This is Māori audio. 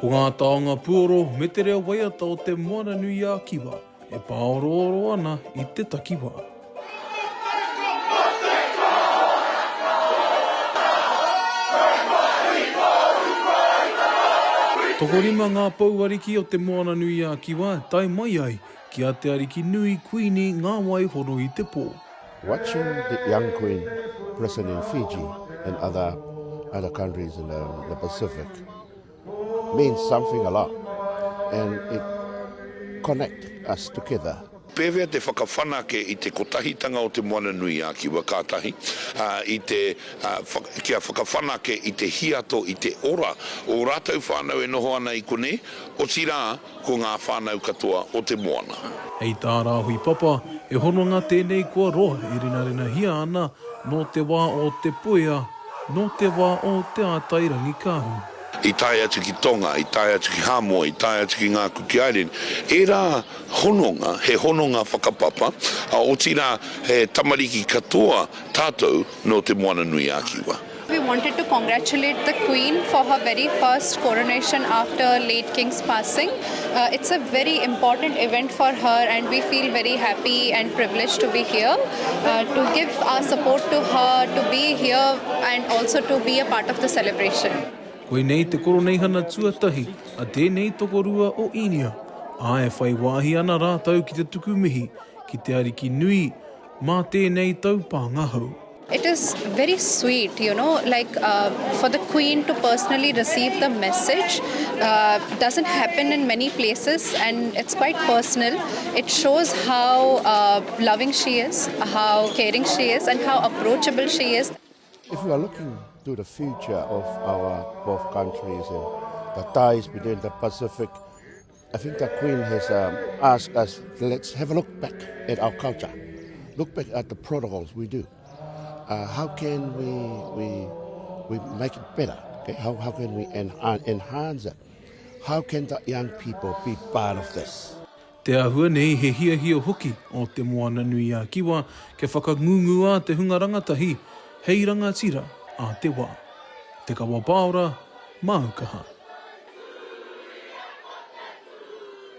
Ko ngā taonga puoro me te reo waiata o Te Moana-nui-a-Kiwa e paoro ana I te takiwa. Tokorima ngā pauariki o Te Moana-nui-a-Kiwa tai mai ai ki a Te Arikinui Kuini Nga wai hono I te pō. Watching the young queen present in Fiji and other countries in the Pacific means something a lot, and it connects us together. Pewea te whakawhanake I te kotahitanga o Te Moana-nui-a-Kiwa kātahi, kia whakawhanake I te hiato I te ora o rātau whānau e noho ana I konei, o tira ko ngā whānau katoa o Te Moana. Hei tā rāhui papa, e hono ngā tēnei kua roa e rina hia ana no te wā o te puea, no te wā o te ātairangi kāhu. I tai atu ki Tonga, I tai atu ki Hamoa, I tai atu ki ngā Kuki Island. E rā hononga, he hononga whakapapa, o tira he tamariki katoa tātou no Te Moana-nui-a-Kiwa. We wanted to congratulate the Queen for her very first coronation after late King's passing. It's a very important event for her and we feel very happy and privileged to be here, to give our support to her, to be here and also to be a part of the celebration. Koe nei te Koroneihana tuatahi, a tēnei tokorua o Inia. A e whai wāhi ana rātau ki te tuku mihi, ki te Arikinui, mā tēnei tau pāngahau. It is very sweet, like for the Queen to personally receive the message doesn't happen in many places and it's quite personal. It shows how loving she is, how caring she is and how approachable she is. If we are looking to the future of our both countries and the ties between the Pacific, I think the Queen has asked us, let's have a look back at our culture, look back at the protocols we do. How can we make it better? Okay? How can we enhance it? How can the young people be part of this? Te ahua nei he hia hoki o Te Moana-nui-a-Kiwa ke whakangungu a te hunga rangatahi, hei rangatira a te wā. Te Kawa Paora, Aukaha.